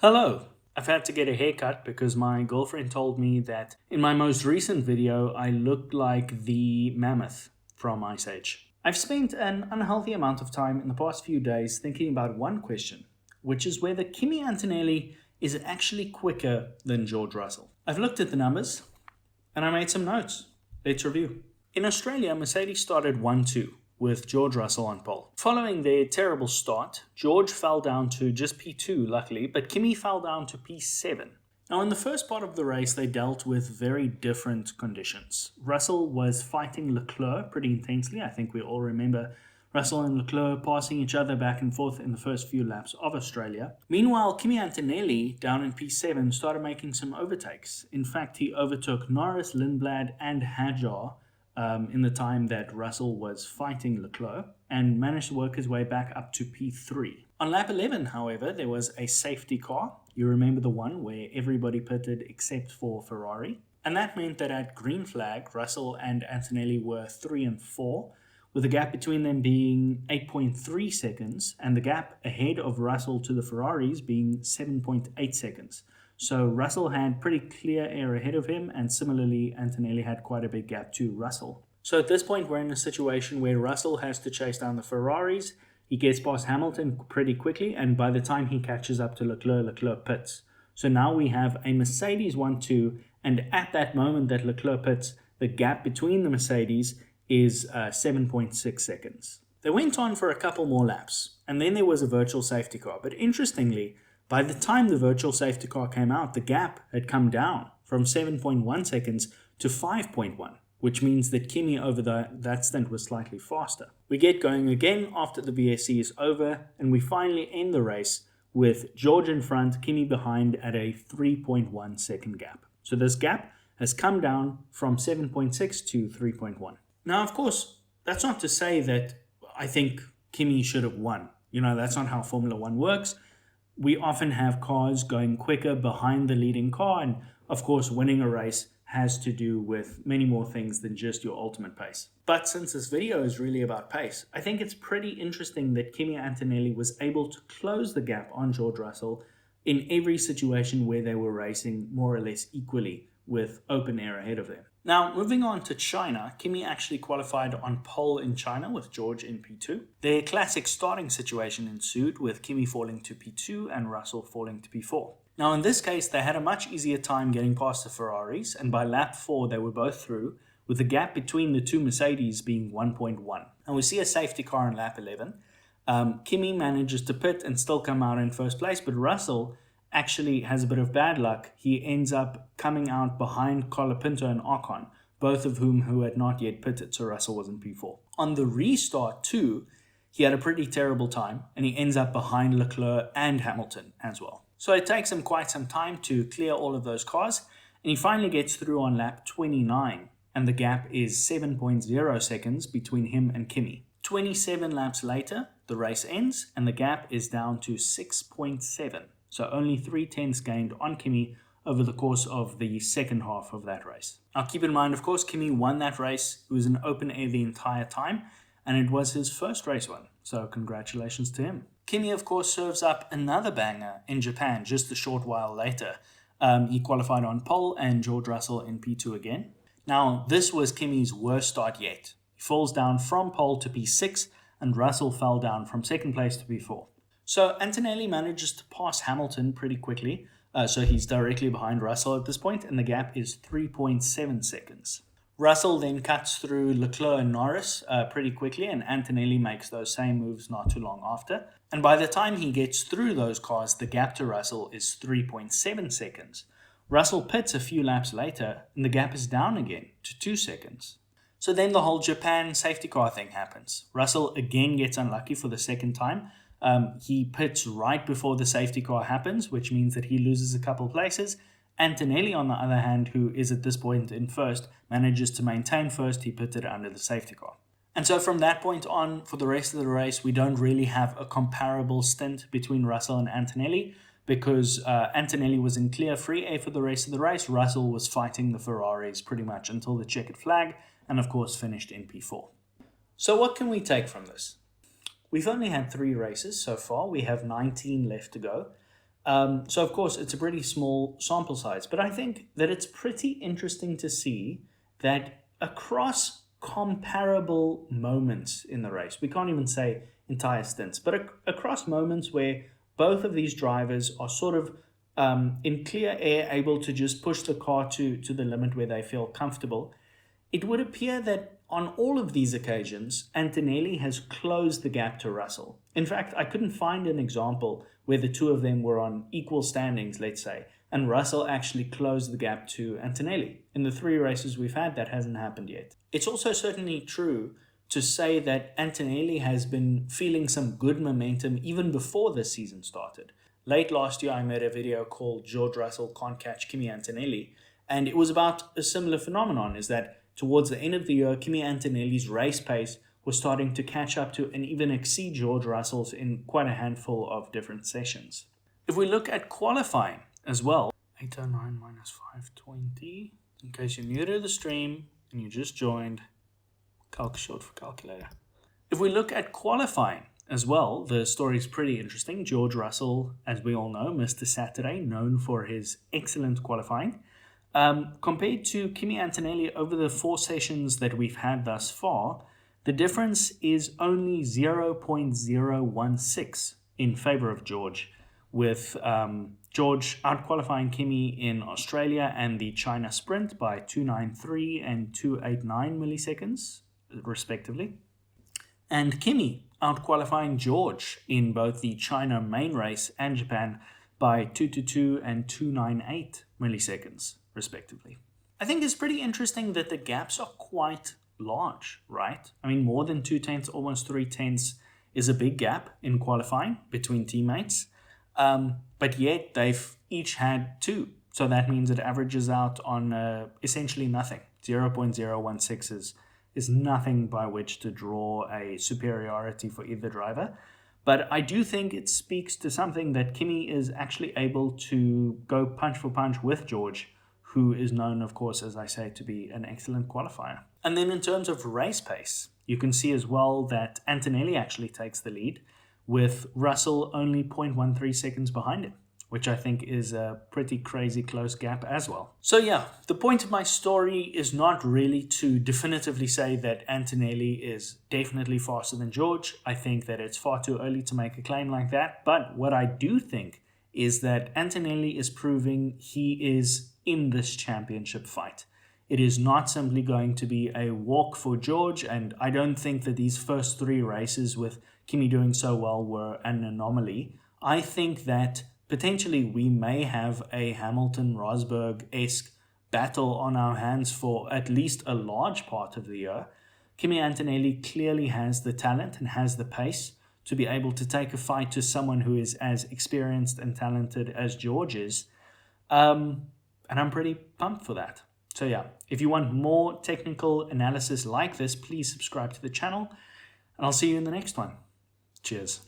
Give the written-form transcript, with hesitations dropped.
Hello! I've had to get a haircut because my girlfriend told me that in my most recent video I looked like the mammoth from Ice Age. I've spent an unhealthy amount of time in the past few days thinking about one question, which is whether Kimi Antonelli is actually quicker than George Russell. I've looked at the numbers and I made some notes. Let's review. In Australia, Mercedes started 1-2 with George Russell on pole. Following their terrible start, George fell down to just P2 luckily, but Kimi fell down to P7. Now in the first part of the race they dealt with very different conditions. Russell was fighting Leclerc pretty intensely. I think we all remember Russell and Leclerc passing each other back and forth in the first few laps of Australia. Meanwhile, Kimi Antonelli, down in P7, started making some overtakes. In fact, he overtook Norris, Lindblad and Hadjar in the time that Russell was fighting Leclerc and managed to work his way back up to P3. On lap 11, however, there was a safety car. You remember the one where everybody pitted except for Ferrari. And that meant that at green flag, Russell and Antonelli were 3 and 4, with the gap between them being 8.3 seconds and the gap ahead of Russell to the Ferraris being 7.8 seconds. So Russell had pretty clear air ahead of him, and similarly Antonelli had quite a big gap to Russell. So at this point we're in a situation where Russell has to chase down the Ferraris. He gets past Hamilton pretty quickly, and by the time he catches up to Leclerc, Leclerc pits. So now we have a Mercedes 1-2, and at that moment that Leclerc pits, the gap between the Mercedes is 7.6 seconds. They went on for a couple more laps, and then there was a virtual safety car. But interestingly, by the time the virtual safety car came out, the gap had come down from 7.1 seconds to 5.1, which means that Kimi over that stint was slightly faster. We get going again after the VSC is over, and we finally end the race with George in front, Kimi behind at a 3.1 second gap. So this gap has come down from 7.6 to 3.1. Now, of course, that's not to say that I think Kimi should have won. That's not how Formula One works. We often have cars going quicker behind the leading car, and of course winning a race has to do with many more things than just your ultimate pace. But since this video is really about pace, I think it's pretty interesting that Kimi Antonelli was able to close the gap on George Russell in every situation where they were racing more or less equally with open air ahead of them. Now, moving on to China, Kimi actually qualified on pole in China with George in P2. Their classic starting situation ensued with Kimi falling to P2 and Russell falling to P4. Now, in this case, they had a much easier time getting past the Ferraris, and by lap 4 they were both through, with the gap between the two Mercedes being 1.1. And we see a safety car in lap 11. Kimi manages to pit and still come out in first place, but Russell actually has a bit of bad luck. He ends up coming out behind Colapinto and Ocon, both of who had not yet pitted, so Russell was in P4. On the restart too, he had a pretty terrible time, and he ends up behind Leclerc and Hamilton as well. So it takes him quite some time to clear all of those cars, and he finally gets through on lap 29, and the gap is 7.0 seconds between him and Kimi. 27 laps later, the race ends, and the gap is down to 6.7. So only 0.3 gained on Kimi over the course of the second half of that race. Now keep in mind, of course, Kimi won that race. It was in open air the entire time, and it was his first race win. So congratulations to him. Kimi, of course, serves up another banger in Japan just a short while later. He qualified on pole and George Russell in P2 again. Now, this was Kimi's worst start yet. He falls down from pole to P6, and Russell fell down from second place to P4. So Antonelli manages to pass Hamilton pretty quickly, so he's directly behind Russell at this point, and the gap is 3.7 seconds. Russell then cuts through Leclerc and Norris pretty quickly, and Antonelli makes those same moves not too long after. And by the time he gets through those cars, the gap to Russell is 3.7 seconds. Russell pits a few laps later, and the gap is down again to 2 seconds. So then the whole Japan safety car thing happens. Russell again gets unlucky for the second time. He pits right before the safety car happens, which means that he loses a couple places. Antonelli, on the other hand, who is at this point in first, manages to maintain first. He pitted under the safety car. And so from that point on, for the rest of the race, we don't really have a comparable stint between Russell and Antonelli, because Antonelli was in clear free air for the rest of the race. Russell was fighting the Ferraris pretty much until the checkered flag, and of course finished in P4. So what can we take from this? We've only had 3 races so far. We have 19 left to go. So, of course, it's a pretty small sample size, but I think that it's pretty interesting to see that across comparable moments in the race, we can't even say entire stints, but across moments where both of these drivers are sort of in clear air, able to just push the car to the limit where they feel comfortable, it would appear that on all of these occasions, Antonelli has closed the gap to Russell. In fact, I couldn't find an example where the two of them were on equal standings, let's say, and Russell actually closed the gap to Antonelli. In the 3 races we've had, that hasn't happened yet. It's also certainly true to say that Antonelli has been feeling some good momentum even before the season started. Late last year, I made a video called George Russell Can't Catch Kimi Antonelli, and it was about a similar phenomenon, is that towards the end of the year, Kimi Antonelli's race pace was starting to catch up to and even exceed George Russell's in quite a handful of different sessions. If we look at qualifying as well, 809 minus 520, in case you're new to the stream and you just joined, short for calculator. If we look at qualifying as well, the story is pretty interesting. George Russell, as we all know, missed the Saturday, known for his excellent qualifying. Compared to Kimi Antonelli over the 4 sessions that we've had thus far, the difference is only 0.016 in favor of George, with George out-qualifying Kimi in Australia and the China Sprint by 293 and 289 milliseconds, respectively. And Kimi out-qualifying George in both the China main race and Japan by 222 and 298 milliseconds, respectively. I think it's pretty interesting that the gaps are quite large, right? I mean, more than 2/10, almost 3/10 is a big gap in qualifying between teammates, but yet they've each had 2. So that means it averages out on essentially nothing. 0.016 is nothing by which to draw a superiority for either driver. But I do think it speaks to something that Kimi is actually able to go punch for punch with George, who is known, of course, as I say, to be an excellent qualifier. And then in terms of race pace, you can see as well that Antonelli actually takes the lead, with Russell only 0.13 seconds behind him, which I think is a pretty crazy close gap as well. So yeah, the point of my story is not really to definitively say that Antonelli is definitely faster than George. I think that it's far too early to make a claim like that. But what I do think is that Antonelli is proving he is in this championship fight. It is not simply going to be a walk for George, and I don't think that these first 3 races with Kimi doing so well were an anomaly. I think that potentially we may have a Hamilton-Rosberg-esque battle on our hands for at least a large part of the year. Kimi Antonelli clearly has the talent and has the pace to be able to take a fight to someone who is as experienced and talented as George is. And I'm pretty pumped for that. So yeah, if you want more technical analysis like this, please subscribe to the channel, and I'll see you in the next one. Cheers.